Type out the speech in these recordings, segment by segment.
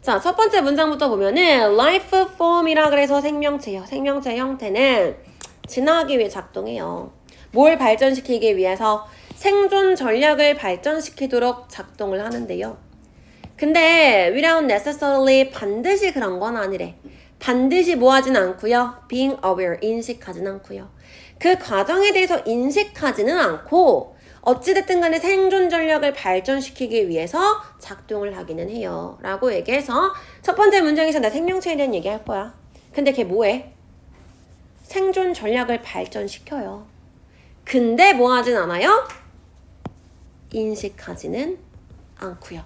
자, 첫 번째 문장부터 보면은 life form이라 그래서 생명체요. 생명체 형태는 진화하기 위해 작동해요. 뭘 발전시키기 위해서? 생존 전략을 발전시키도록 작동을 하는데요. 근데 without necessarily 반드시 그런 건 아니래. 반드시 뭐 하진 않고요. being aware, 인식하진 않고요. 그 과정에 대해서 인식하지는 않고 어찌됐든 간에 생존 전략을 발전시키기 위해서 작동을 하기는 해요. 라고 얘기해서 첫 번째 문장에서 나 생명체에 대한 얘기할 거야. 근데 걔 뭐해? 생존 전략을 발전시켜요. 근데 뭐 하진 않아요? 인식하지는 않고요.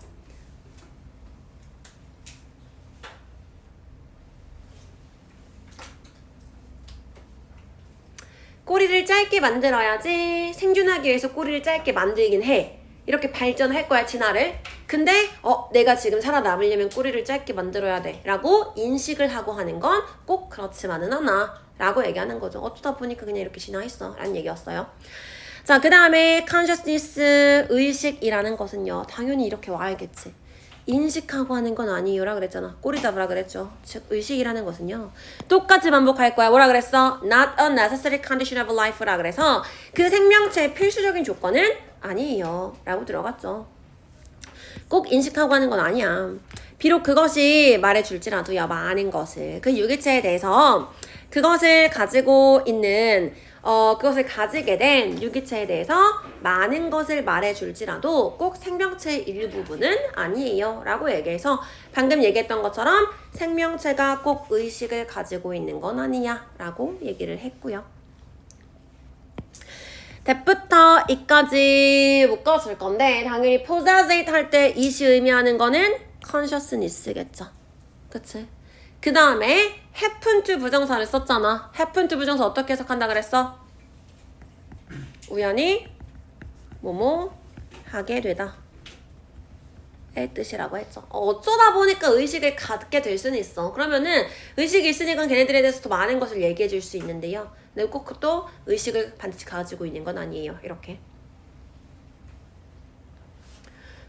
꼬리를 짧게 만들어야지. 생존하기 위해서 꼬리를 짧게 만들긴 해. 이렇게 발전할 거야, 진화를. 근데 내가 지금 살아남으려면 꼬리를 짧게 만들어야 돼 라고 인식을 하고 하는 건 꼭 그렇지만은 않아 라고 얘기하는 거죠. 어쩌다 보니까 그냥 이렇게 진화했어 라는 얘기였어요. 자, 그 다음에 consciousness, 의식이라는 것은요, 당연히 이렇게 와야겠지. 인식하고 하는 건 아니에요라 그랬잖아. 꼬리 잡으라 그랬죠. 즉 의식이라는 것은요, 똑같이 반복할 거야. 뭐라 그랬어? Not a necessary condition of life라 그래서 그 생명체의 필수적인 조건은 아니에요 라고 들어갔죠. 꼭 인식하고 하는 건 아니야. 비록 그것이 말해줄지라도요, 많은 것을, 그 유기체에 대해서 그것을 가지고 있는 그것을 가지게 된 유기체에 대해서 많은 것을 말해줄지라도 꼭 생명체의 일부분은 아니에요 라고 얘기해서 방금 얘기했던 것처럼 생명체가 꼭 의식을 가지고 있는 건 아니야 라고 얘기를 했고요. that부터 이까지 묶어줄 건데 당연히 possess it 할 때 it이 의미하는 거는 consciousness겠죠. 그치? 그 다음에 happen to 부정사를 썼잖아. happen to 부정사 어떻게 해석한다 그랬어? 우연히 뭐뭐 하게 되다 의 뜻이라고 했죠. 어쩌다 보니까 의식을 갖게 될 수는 있어. 그러면은 의식이 있으니까 걔네들에 대해서 더 많은 것을 얘기해 줄 수 있는데요. 근데 꼭 또 의식을 반드시 가지고 있는 건 아니에요. 이렇게.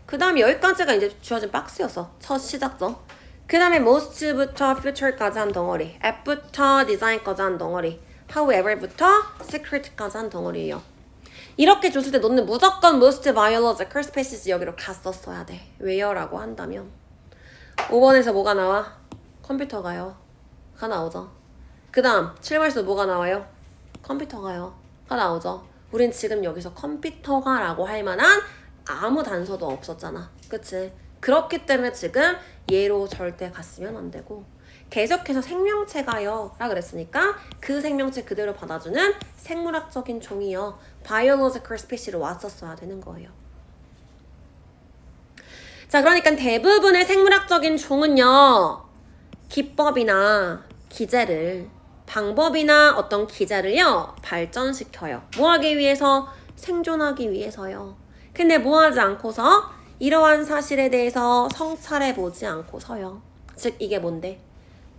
그 다음 여기까지가 이제 주어진 박스였어. 첫 시작점. 그 다음에 most부터 future까지 한 덩어리, at부터 design까지 한 덩어리, however부터 secret까지 한 덩어리예요. 이렇게 줬을 때 너는 무조건 most biological species 여기로 갔었어야 돼. 왜요? 라고 한다면 5번에서 뭐가 나와? 컴퓨터가요. 가 나오죠. 그 다음 7번에서 뭐가 나와요? 컴퓨터가요. 가 나오죠. 우린 지금 여기서 컴퓨터가 라고 할 만한 아무 단서도 없었잖아. 그치? 그렇기 때문에 지금 얘로 절대 갔으면 안 되고 계속해서 생명체가요 라 그랬으니까 그 생명체 그대로 받아주는 생물학적인 종이요, biological species로 왔었어야 되는 거예요. 자, 그러니까 대부분의 생물학적인 종은요, 기법이나 기제를, 방법이나 어떤 기제를요 발전시켜요. 뭐 하기 위해서? 생존하기 위해서요. 근데 뭐 하지 않고서? 이러한 사실에 대해서 성찰해보지 않고서요. 즉 이게 뭔데?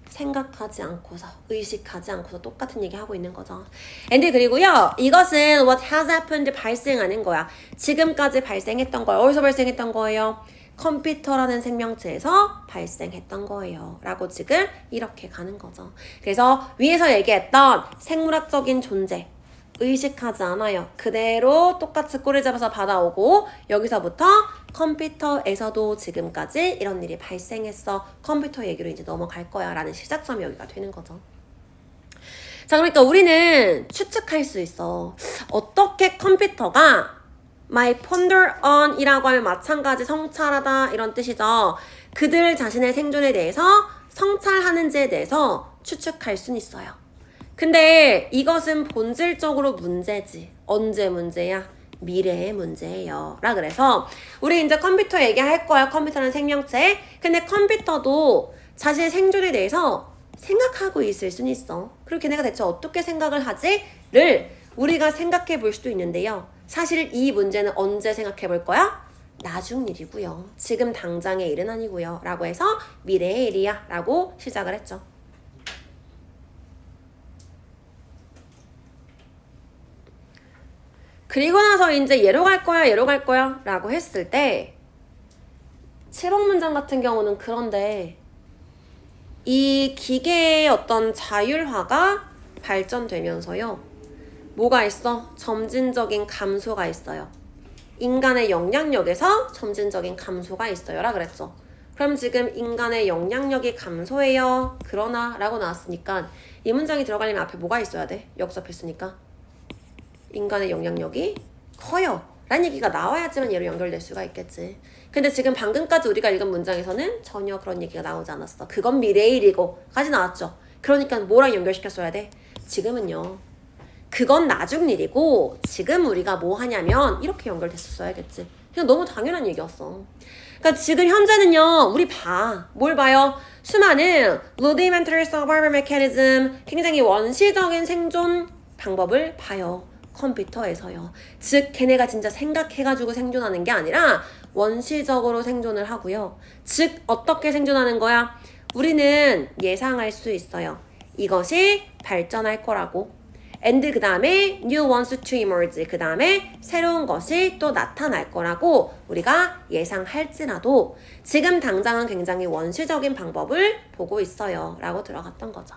생각하지 않고서, 의식하지 않고서 똑같은 얘기 하고 있는 거죠. 근데 그리고요, 이것은 what has happened 발생하는 거야. 지금까지 발생했던 거예요. 어디서 발생했던 거예요? 컴퓨터라는 생명체에서 발생했던 거예요. 라고 지금 이렇게 가는 거죠. 그래서 위에서 얘기했던 생물학적인 존재, 의식하지 않아요. 그대로 똑같이 꼬리 잡아서 받아오고 여기서부터 컴퓨터에서도 지금까지 이런 일이 발생했어. 컴퓨터 얘기로 이제 넘어갈 거야 라는 시작점이 여기가 되는 거죠. 자, 그러니까 우리는 추측할 수 있어. 어떻게 컴퓨터가 my ponder on 이라고 하면 마찬가지 성찰하다 이런 뜻이죠. 그들 자신의 생존에 대해서 성찰하는지에 대해서 추측할 수는 있어요. 근데 이것은 본질적으로 문제지. 언제 문제야? 미래의 문제예요. 라 그래서 우리 이제 컴퓨터 얘기할 거야. 컴퓨터는 생명체. 근데 컴퓨터도 자신의 생존에 대해서 생각하고 있을 수는 있어. 그리고 걔네가 대체 어떻게 생각을 하지? 를 우리가 생각해 볼 수도 있는데요. 사실 이 문제는 언제 생각해 볼 거야? 나중 일이고요. 지금 당장의 일은 아니고요. 라고 해서 미래의 일이야. 라고 시작을 했죠. 그리고 나서 이제 얘로 갈 거야, 얘로 갈 거야 라고 했을 때 7번 문장 같은 경우는 그런데 이 기계의 어떤 자율화가 발전되면서요. 뭐가 있어? 점진적인 감소가 있어요. 인간의 영향력에서 점진적인 감소가 있어요. 라 그랬죠. 그럼 지금 인간의 영향력이 감소해요. 그러나 라고 나왔으니까 이 문장이 들어가려면 앞에 뭐가 있어야 돼? 역접했으니까. 인간의 영향력이 커요. 라는 얘기가 나와야지만 얘로 연결될 수가 있겠지. 근데 지금 방금까지 우리가 읽은 문장에서는 전혀 그런 얘기가 나오지 않았어. 그건 미래의 일이고 까지 나왔죠. 그러니까 뭐랑 연결시켰어야 돼? 지금은요. 그건 나중 일이고 지금 우리가 뭐 하냐면 이렇게 연결됐었어야겠지. 그냥 너무 당연한 얘기였어. 그러니까 지금 현재는요. 우리 뭘 봐요? 수많은 rudimentary survival mechanism, 굉장히 원시적인 생존 방법을 봐요. 컴퓨터에서요. 즉 걔네가 진짜 생각해가지고 생존하는 게 아니라 원시적으로 생존을 하고요. 즉 어떻게 생존하는 거야? 우리는 예상할 수 있어요. 이것이 발전할 거라고. and 그 다음에 new wants to emerge. 그 다음에 새로운 것이 또 나타날 거라고 우리가 예상할지라도 지금 당장은 굉장히 원시적인 방법을 보고 있어요. 라고 들어갔던 거죠.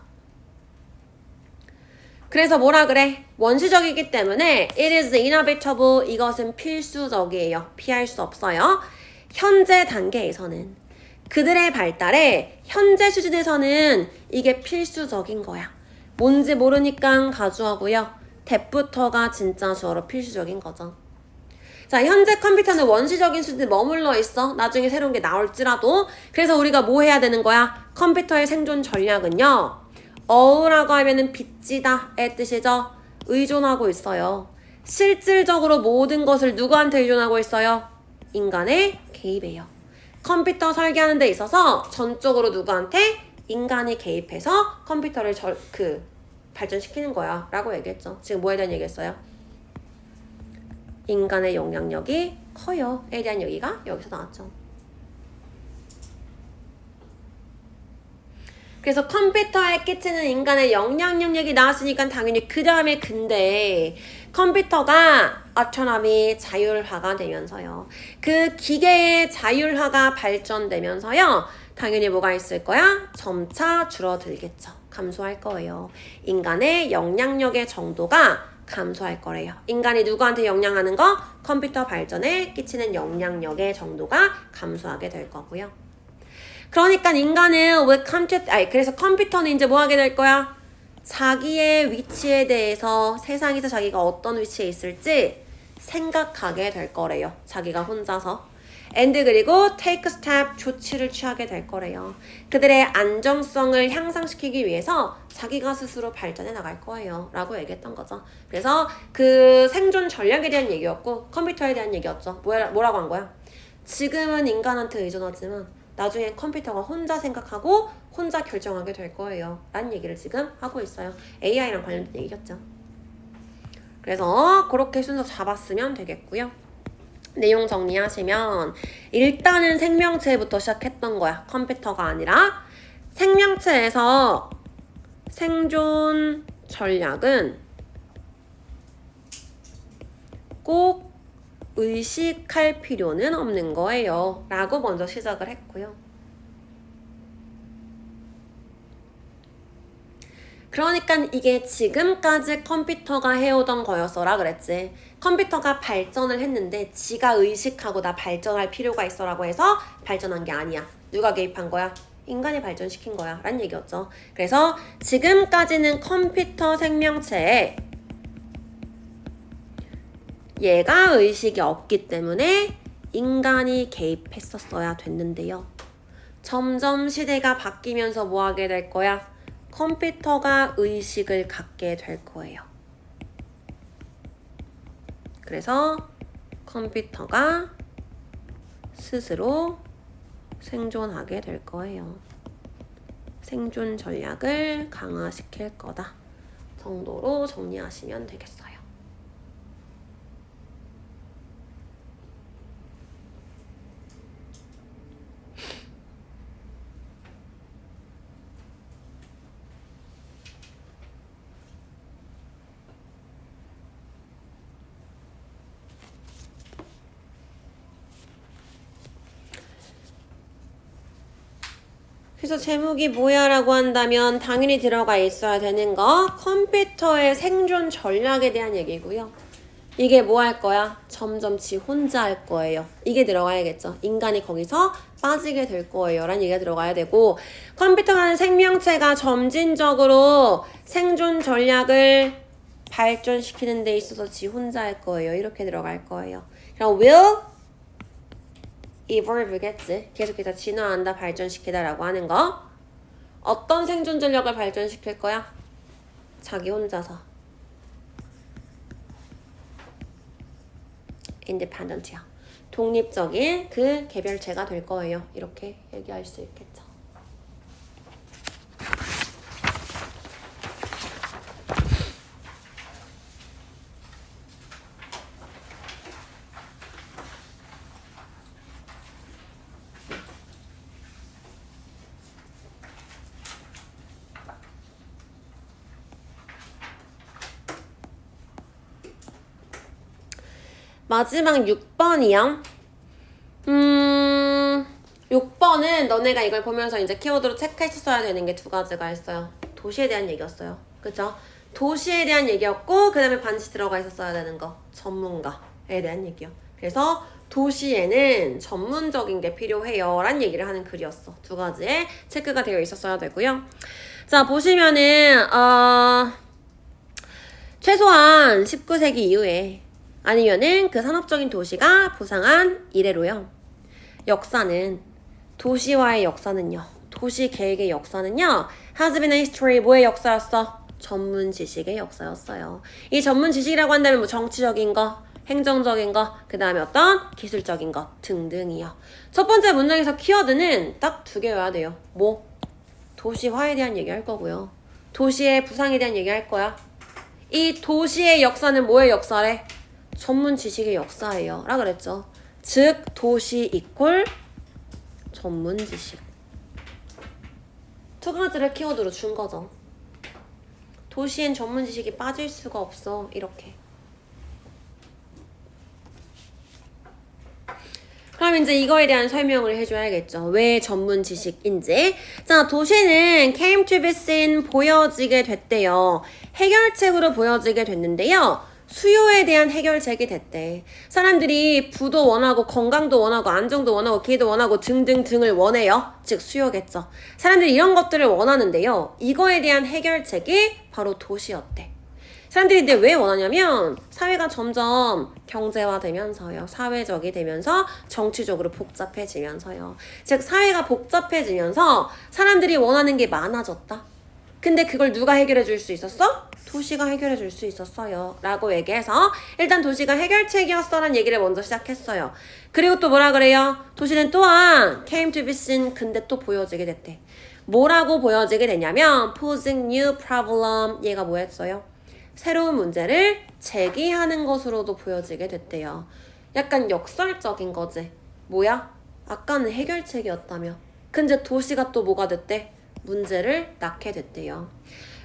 그래서 뭐라 그래? 원시적이기 때문에 it is inevitable. 이것은 필수적이에요. 피할 수 없어요. 현재 단계에서는 그들의 발달에 현재 수준에서는 이게 필수적인 거야. 뭔지 모르니까 가주어고요. that부터가 진짜 주어로 필수적인 거죠. 자, 현재 컴퓨터는 원시적인 수준에 머물러 있어. 나중에 새로운 게 나올지라도. 그래서 우리가 뭐 해야 되는 거야? 컴퓨터의 생존 전략은요. 어우라고 하면은 빚지다의 뜻이죠. 의존하고 있어요. 실질적으로 모든 것을 누구한테 의존하고 있어요? 인간의 개입이에요. 컴퓨터 설계하는 데 있어서 전적으로 누구한테? 인간이 개입해서 컴퓨터를 발전시키는 거야 라고 얘기했죠. 지금 뭐에 대한 얘기했어요? 인간의 영향력이 커요 에 대한 얘기가 여기서 나왔죠. 그래서 컴퓨터에 끼치는 인간의 영향력이 나왔으니까 당연히 그 다음에 근데 컴퓨터가 autonomy 자율화가 되면서요. 그 기계의 자율화가 발전되면서요. 당연히 뭐가 있을 거야? 점차 줄어들겠죠. 감소할 거예요. 인간의 영향력의 정도가 감소할 거래요. 인간이 누구한테 영향하는 거? 컴퓨터 발전에 끼치는 영향력의 정도가 감소하게 될 거고요. 그러니까 인간은 그래서 컴퓨터는 이제 뭐 하게 될 거야? 자기의 위치에 대해서 세상에서 자기가 어떤 위치에 있을지 생각하게 될 거래요. 자기가 혼자서. and 그리고 take step 조치를 취하게 될 거래요. 그들의 안정성을 향상시키기 위해서 자기가 스스로 발전해 나갈 거예요. 라고 얘기했던 거죠. 그래서 그 생존 전략에 대한 얘기였고 컴퓨터에 대한 얘기였죠. 뭐라고 한 거야? 지금은 인간한테 의존하지만 나중엔 컴퓨터가 혼자 생각하고 혼자 결정하게 될 거예요. 라는 얘기를 지금 하고 있어요. AI랑 관련된 얘기였죠. 그래서 그렇게 순서 잡았으면 되겠고요. 내용 정리하시면 일단은 생명체부터 시작했던 거야. 컴퓨터가 아니라. 생명체에서 생존 전략은 꼭 의식할 필요는 없는 거예요. 라고 먼저 시작을 했고요. 그러니까 이게 지금까지 컴퓨터가 해오던 거였어라 그랬지. 컴퓨터가 발전을 했는데 지가 의식하고 나 발전할 필요가 있어라고 해서 발전한 게 아니야. 누가 개입한 거야? 인간이 발전시킨 거야 라는 얘기였죠. 그래서 지금까지는 컴퓨터 생명체에 얘가 의식이 없기 때문에 인간이 개입했었어야 됐는데요. 점점 시대가 바뀌면서 뭐 하게 될 거야? 컴퓨터가 의식을 갖게 될 거예요. 그래서 컴퓨터가 스스로 생존하게 될 거예요. 생존 전략을 강화시킬 거다 정도로 정리하시면 되겠어요. 그래서 제목이 뭐야 라고 한다면 당연히 들어가 있어야 되는 거 컴퓨터의 생존 전략에 대한 얘기고요. 이게 뭐 할 거야? 점점 지 혼자 할 거예요. 이게 들어가야겠죠. 인간이 거기서 빠지게 될 거예요 라는 얘기가 들어가야 되고, 컴퓨터라는 생명체가 점진적으로 생존 전략을 발전시키는 데 있어서 지 혼자 할 거예요. 이렇게 들어갈 거예요. 그럼 will evolve겠지. 계속해서 진화한다, 발전시키다 라고 하는 거. 어떤 생존 전략을 발전시킬 거야? 자기 혼자서. independent요. 독립적인 그 개별체가 될 거예요. 이렇게 얘기할 수 있겠죠. 마지막 6번이요. 6번은 너네가 이걸 보면서 이제 키워드로 체크했어야 되는 게 두 가지가 있어요. 도시에 대한 얘기였어요. 그죠? 도시에 대한 얘기였고, 그 다음에 반드시 들어가 있었어야 되는 거. 전문가에 대한 얘기요. 그래서 도시에는 전문적인 게 필요해요 라는 얘기를 하는 글이었어. 두 가지에 체크가 되어 있었어야 되고요. 자, 보시면은 최소한 19세기 이후에 아니면은 그 산업적인 도시가 부상한 이래로요. 역사는, 도시화의 역사는요, 도시 계획의 역사는요, has been a history, 뭐의 역사였어? 전문 지식의 역사였어요. 이 전문 지식이라고 한다면 뭐 정치적인 거, 행정적인 거, 그 다음에 어떤 기술적인 것 등등이요. 첫 번째 문장에서 키워드는 딱 두 개여야 돼요. 뭐? 도시화에 대한 얘기 할 거고요. 도시의 부상에 대한 얘기 할 거야. 이 도시의 역사는 뭐의 역사래? 전문 지식의 역사예요 라 그랬죠. 즉 도시 이퀄 전문 지식. 두 가지를 키워드로 준 거죠. 도시엔 전문 지식이 빠질 수가 없어. 이렇게. 그럼 이제 이거에 대한 설명을 해줘야겠죠. 왜 전문 지식인지. 자, 도시는 came to be seen, 보여지게 됐대요. 해결책으로 보여지게 됐는데요. 수요에 대한 해결책이 됐대. 사람들이 부도 원하고 건강도 원하고 안정도 원하고 기회도 원하고 등등등을 원해요. 즉 수요겠죠. 사람들이 이런 것들을 원하는데요. 이거에 대한 해결책이 바로 도시였대. 사람들이 근데 왜 원하냐면 사회가 점점 경제화되면서요. 사회적이 되면서 정치적으로 복잡해지면서요. 즉 사회가 복잡해지면서 사람들이 원하는 게 많아졌다. 근데 그걸 누가 해결해 줄 수 있었어? 도시가 해결해 줄 수 있었어요 라고 얘기해서 일단 도시가 해결책이었어 라는 얘기를 먼저 시작했어요. 그리고 또 뭐라 그래요? 도시는 또한 came to be seen, 근데 또 보여지게 됐대. 뭐라고 보여지게 되냐면 posing new problem, 얘가 뭐 했어요? 새로운 문제를 제기하는 것으로도 보여지게 됐대요. 약간 역설적인 거지. 뭐야? 아까는 해결책이었다며. 근데 도시가 또 뭐가 됐대? 문제를 낳게 됐대요.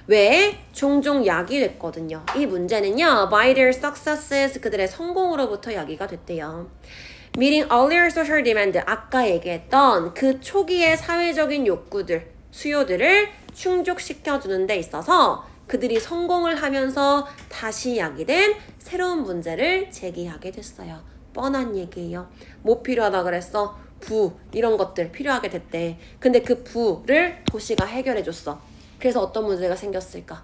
왜? 종종 야기 됐거든요. 이 문제는요, by their successes, 그들의 성공으로부터 야기가 됐대요. Meeting earlier social demand, 아까 얘기했던 그 초기의 사회적인 욕구들, 수요들을 충족시켜주는 데 있어서 그들이 성공을 하면서 다시 야기된 새로운 문제를 제기하게 됐어요. 뻔한 얘기예요. 뭐 필요하다 그랬어? 부, 이런 것들 필요하게 됐대. 근데 그 부를 도시가 해결해줬어. 그래서 어떤 문제가 생겼을까?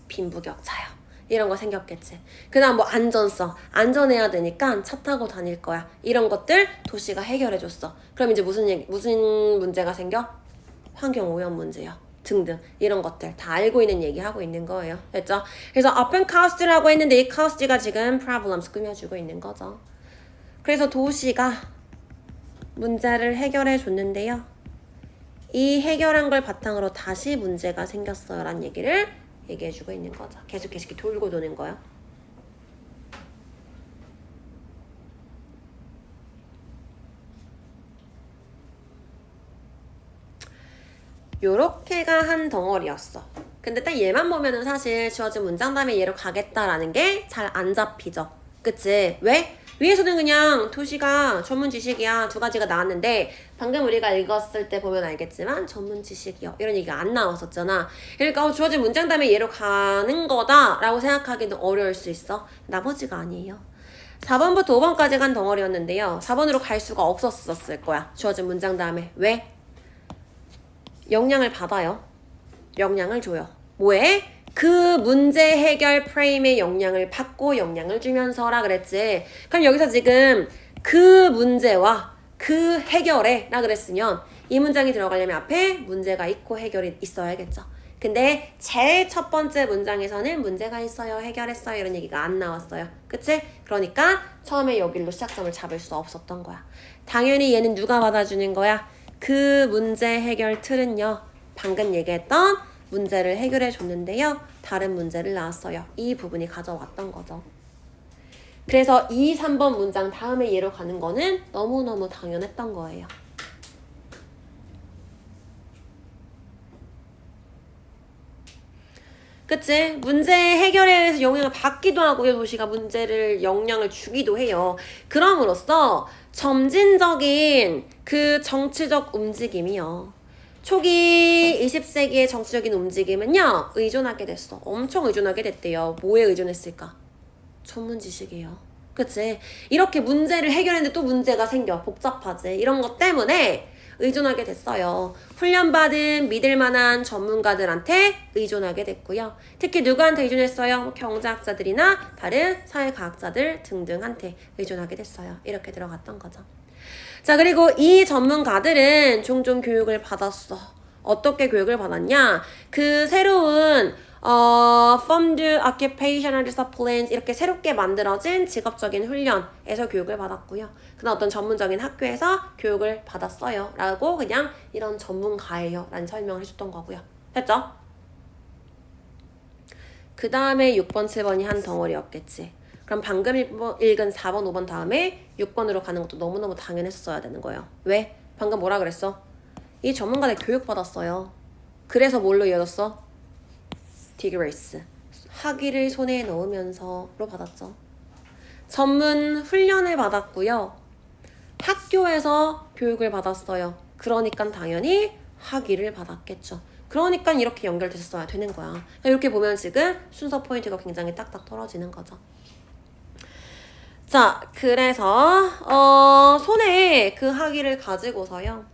빈부격차요. 이런 거 생겼겠지. 그 다음 뭐 안전성. 안전해야 되니까 차 타고 다닐 거야. 이런 것들 도시가 해결해줬어. 그럼 이제 무슨 문제가 생겨? 환경오염 문제요. 등등 이런 것들 다 알고 있는 얘기하고 있는 거예요. 됐죠? 그래서 open cost라고 했는데 이 cost가 지금 problems 꾸며주고 있는 거죠. 그래서 도시가 문제를 해결해 줬는데요. 이 해결한 걸 바탕으로 다시 문제가 생겼어요 라는 얘기를 얘기해주고 있는 거죠. 계속 돌고 도는 거예요. 요렇게가 한 덩어리였어. 근데 딱 얘만 보면은 사실 주어진 문장 다음에 얘로 가겠다라는 게 잘 안 잡히죠. 그치? 왜? 위에서는 그냥 도시가 전문 지식이야 두 가지가 나왔는데 방금 우리가 읽었을 때 보면 알겠지만 전문 지식이요 이런 얘기가 안 나왔었잖아. 그러니까 주어진 문장 다음에 얘로 가는 거다 라고 생각하기는 어려울 수 있어. 나머지가 아니에요. 4번부터 5번까지 간 덩어리였는데요. 4번으로 갈 수가 없었을 거야. 주어진 문장 다음에. 왜? 영향을 받아요. 영향을 줘요. 뭐에? 그 문제 해결 프레임의 영향을 받고 영향을 주면서라 그랬지. 그럼 여기서 지금 그 문제와 그 해결에 라 그랬으면 이 문장이 들어가려면 앞에 문제가 있고 해결이 있어야겠죠. 근데 제일 첫 번째 문장에서는 문제가 있어요, 해결했어요 이런 얘기가 안 나왔어요. 그치? 그러니까 처음에 여기로 시작점을 잡을 수 없었던 거야. 당연히 얘는 누가 받아주는 거야? 그 문제 해결 틀은요. 방금 얘기했던 문제를 해결해 줬는데요. 다른 문제를 나왔어요. 이 부분이 가져왔던 거죠. 그래서 2, 3번 문장 다음에 얘로 가는 거는 너무너무 당연했던 거예요. 그치? 문제 해결에 의해서 영향을 받기도 하고요. 도시가 문제를 영향을 주기도 해요. 그럼으로써 점진적인 그 정치적 움직임이요. 초기 20세기의 정치적인 움직임은요. 의존하게 됐어. 엄청 의존하게 됐대요. 뭐에 의존했을까? 전문 지식이에요. 그치? 이렇게 문제를 해결했는데 또 문제가 생겨. 복잡하지? 이런 것 때문에 의존하게 됐어요. 훈련받은 믿을만한 전문가들한테 의존하게 됐고요. 특히 누구한테 의존했어요? 경제학자들이나 다른 사회과학자들 등등한테 의존하게 됐어요. 이렇게 들어갔던 거죠. 자, 그리고 이 전문가들은 종종 교육을 받았어. 어떻게 교육을 받았냐? 그 새로운 Formed Occupational Disciplines 이렇게 새롭게 만들어진 직업적인 훈련에서 교육을 받았고요. 그다음 어떤 전문적인 학교에서 교육을 받았어요. 라고 그냥 이런 전문가예요. 라는 설명을 해줬던 거고요. 됐죠? 그 다음에 6번, 7번이 한 덩어리였겠지. 그럼 방금 읽은 4번, 5번 다음에 6번으로 가는 것도 너무너무 당연했어야 되는 거예요. 왜? 방금 뭐라 그랬어? 이 전문가들 교육 받았어요. 그래서 뭘로 이어졌어? 디그레이스. 학위를 손에 넣으면서로 받았죠. 전문 훈련을 받았고요. 학교에서 교육을 받았어요. 그러니까 당연히 학위를 받았겠죠. 그러니까 이렇게 연결됐어야 되는 거야. 이렇게 보면 지금 순서 포인트가 굉장히 딱딱 떨어지는 거죠. 자, 그래서 손에 그 학위를 가지고서요.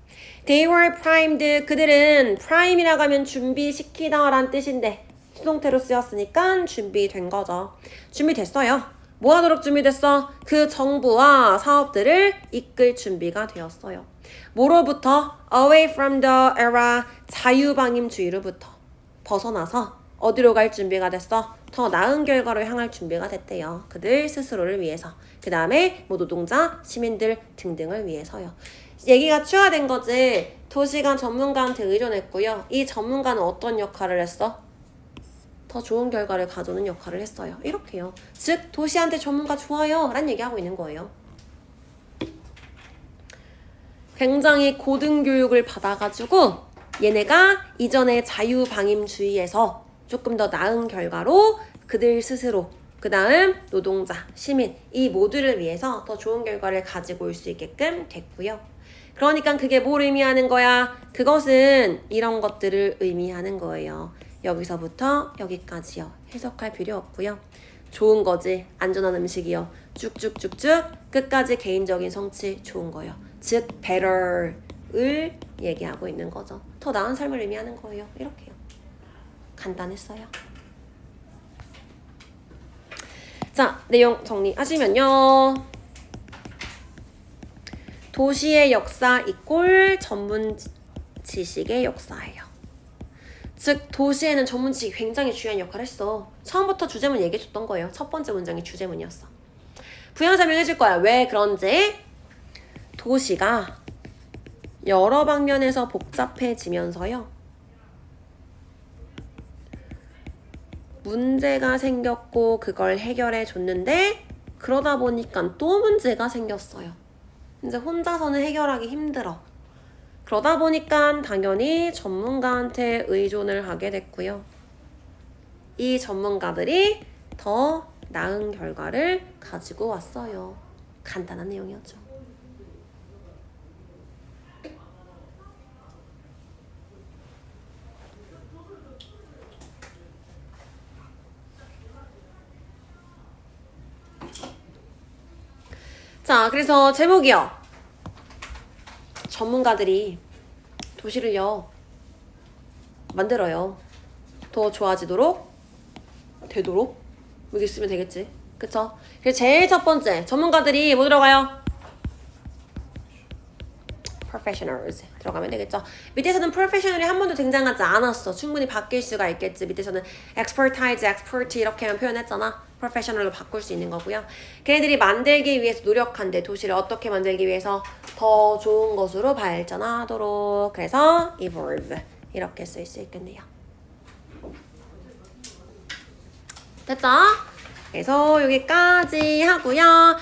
They were primed. 그들은 prime이라고 하면 준비시키다 라는 뜻인데 수동태로 쓰였으니까 준비된 거죠. 준비됐어요. 뭐 하도록 준비됐어? 그 정부와 사업들을 이끌 준비가 되었어요. 뭐로부터? Away from the era. 자유방임주의로부터 벗어나서 어디로 갈 준비가 됐어? 더 나은 결과로 향할 준비가 됐대요. 그들 스스로를 위해서. 그 다음에 뭐 노동자, 시민들 등등을 위해서요. 얘기가 추가된 거지. 도시가 전문가한테 의존했고요. 이 전문가는 어떤 역할을 했어? 더 좋은 결과를 가져오는 역할을 했어요. 이렇게요. 즉 도시한테 전문가 좋아요 라는 얘기하고 있는 거예요. 굉장히 고등교육을 받아가지고 얘네가 이전의 자유방임주의에서 조금 더 나은 결과로 그들 스스로 그 다음 노동자, 시민 이 모두를 위해서 더 좋은 결과를 가지고 올 수 있게끔 됐고요. 그러니까 그게 뭘 의미하는 거야? 그것은 이런 것들을 의미하는 거예요. 여기서부터 여기까지요. 해석할 필요 없고요. 좋은 거지. 안전한 음식이요. 쭉쭉쭉쭉 끝까지 개인적인 성취 좋은 거예요. 즉 better을 얘기하고 있는 거죠. 더 나은 삶을 의미하는 거예요. 이렇게요. 간단했어요. 자, 내용 정리하시면요. 도시의 역사 이꼴 전문 지식의 역사예요. 즉 도시에는 전문 지식이 굉장히 중요한 역할을 했어. 처음부터 주제문 얘기해줬던 거예요. 첫 번째 문장이 주제문이었어. 부연 설명해줄 거야. 왜 그런지. 도시가 여러 방면에서 복잡해지면서요. 문제가 생겼고 그걸 해결해 줬는데 그러다 보니까 또 문제가 생겼어요. 이제 혼자서는 해결하기 힘들어. 그러다 보니까 당연히 전문가한테 의존을 하게 됐고요. 이 전문가들이 더 나은 결과를 가지고 왔어요. 간단한 내용이었죠. 자, 그래서 제목이요. 전문가들이 도시를요 만들어요. 더 좋아지도록 되도록 여기 쓰면 되겠지. 그쵸? 그래서 제일 첫 번째 전문가들이 뭐 들어가요? professionals 들어가면 되겠죠. 밑에서는 professional이 한 번도 등장하지 않았어. 충분히 바뀔 수가 있겠지. 밑에서는 expertise, expert 이렇게만 표현했잖아. professional로 바꿀 수 있는 거고요. 걔네들이 만들기 위해서 노력한대. 도시를 어떻게 만들기 위해서 더 좋은 것으로 발전하도록. 그래서 evolve 이렇게 쓸 수 있겠네요. 됐죠? 그래서 여기까지 하고요.